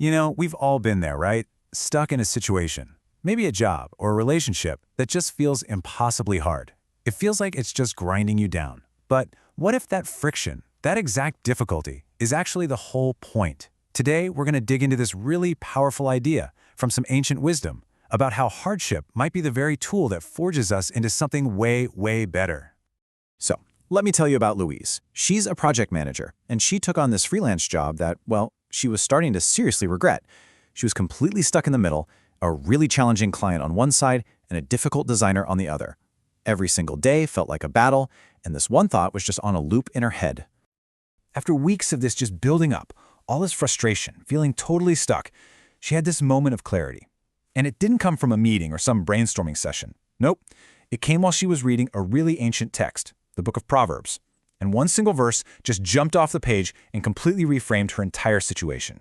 We've all been there, right? Stuck in a situation, maybe a job or a relationship that just feels impossibly hard. It feels like it's just grinding you down. But what if that friction, that exact difficulty, is actually the whole point? Today, we're going to dig into this really powerful idea from some ancient wisdom about how hardship might be the very tool that forges us into something way, way better. So, let me tell you about Louise. She's a project manager, and she took on this freelance job that, well, she was starting to seriously regret. She was completely stuck in the middle, a really challenging client on one side and a difficult designer on the other. Every single day felt like a battle, and this one thought was just on a loop in her head. After weeks of this just building up, all this frustration, feeling totally stuck, she had this moment of clarity. And it didn't come from a meeting or some brainstorming session. Nope, it came while she was reading a really ancient text, the book of Proverbs. And one single verse just jumped off the page and completely reframed her entire situation.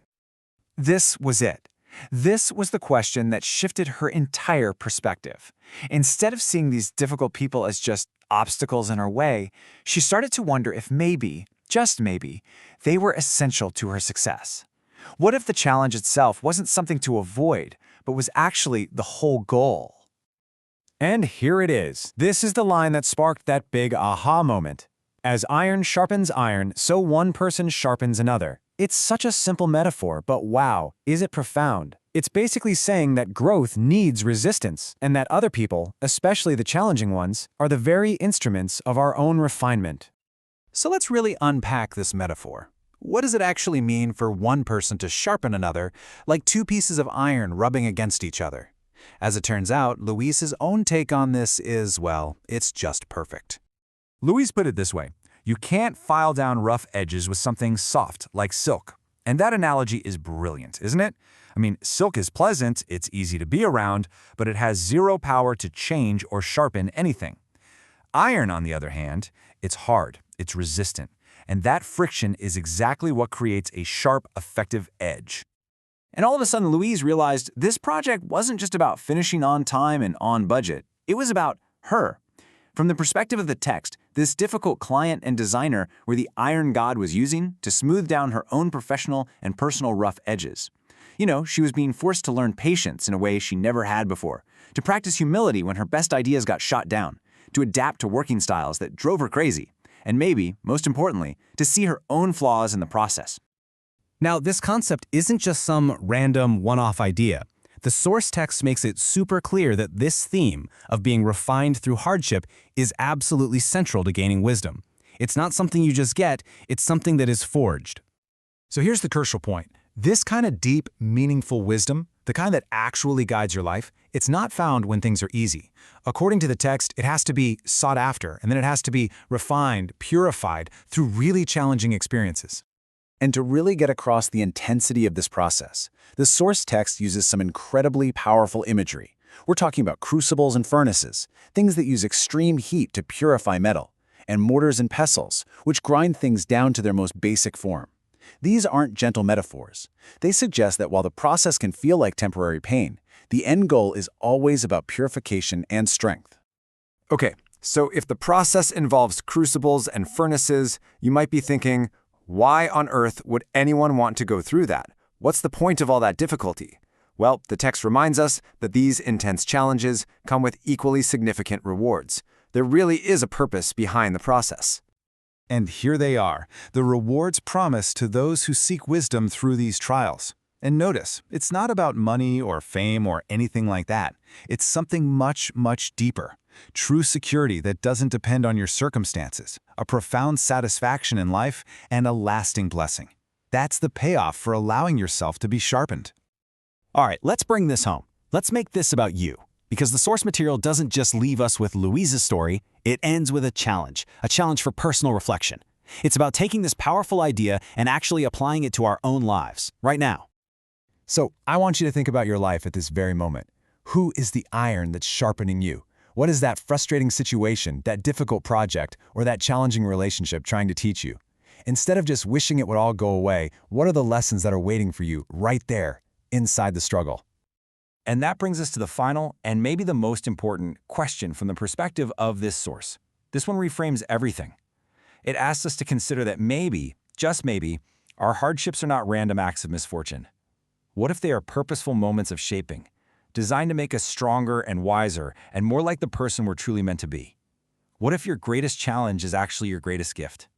This was it. This was the question that shifted her entire perspective. Instead of seeing these difficult people as just obstacles in her way, she started to wonder if maybe, just maybe, they were essential to her success. What if the challenge itself wasn't something to avoid, but was actually the whole goal? And here it is. This is the line that sparked that big aha moment. As iron sharpens iron, so one person sharpens another. It's such a simple metaphor, but wow, is it profound. It's basically saying that growth needs resistance, and that other people, especially the challenging ones, are the very instruments of our own refinement. So let's really unpack this metaphor. What does it actually mean for one person to sharpen another, like two pieces of iron rubbing against each other? As it turns out, Louise's own take on this is, well, it's just perfect. Louise put it this way: you can't file down rough edges with something soft like silk. And that analogy is brilliant, isn't it? I mean, silk is pleasant, it's easy to be around, but it has zero power to change or sharpen anything. Iron, on the other hand, it's hard, it's resistant, and that friction is exactly what creates a sharp, effective edge. And all of a sudden, Louise realized this project wasn't just about finishing on time and on budget. It was about her. From the perspective of the text, this difficult client and designer were the iron God was using to smooth down her own professional and personal rough edges. She was being forced to learn patience in a way she never had before, to practice humility when her best ideas got shot down, to adapt to working styles that drove her crazy, and maybe, most importantly, to see her own flaws in the process. Now, this concept isn't just some random one-off idea. The source text makes it super clear that this theme of being refined through hardship is absolutely central to gaining wisdom. It's not something you just get, it's something that is forged. So here's the crucial point. This kind of deep, meaningful wisdom, the kind that actually guides your life, it's not found when things are easy. According to the text, it has to be sought after, and then it has to be refined, purified through really challenging experiences. And to really get across the intensity of this process, the source text uses some incredibly powerful imagery. We're talking about crucibles and furnaces, things that use extreme heat to purify metal, and mortars and pestles, which grind things down to their most basic form. These aren't gentle metaphors. They suggest that while the process can feel like temporary pain, the end goal is always about purification and strength. Okay, so if the process involves crucibles and furnaces, you might be thinking, why on earth would anyone want to go through that? What's the point of all that difficulty? Well, the text reminds us that these intense challenges come with equally significant rewards. There really is a purpose behind the process. And here they are, the rewards promised to those who seek wisdom through these trials. And notice, it's not about money or fame or anything like that. It's something much, much deeper. True security that doesn't depend on your circumstances, a profound satisfaction in life, and a lasting blessing. That's the payoff for allowing yourself to be sharpened. All right, let's bring this home. Let's make this about you. Because the source material doesn't just leave us with Louise's story, it ends with a challenge for personal reflection. It's about taking this powerful idea and actually applying it to our own lives, right now. So I want you to think about your life at this very moment. Who is the iron that's sharpening you? What is that frustrating situation, that difficult project, or that challenging relationship trying to teach you? Instead of just wishing it would all go away, what are the lessons that are waiting for you right there, inside the struggle? And that brings us to the final and maybe the most important question from the perspective of this source. This one reframes everything. It asks us to consider that maybe, just maybe, our hardships are not random acts of misfortune. What if they are purposeful moments of shaping, designed to make us stronger and wiser and more like the person we're truly meant to be? What if your greatest challenge is actually your greatest gift?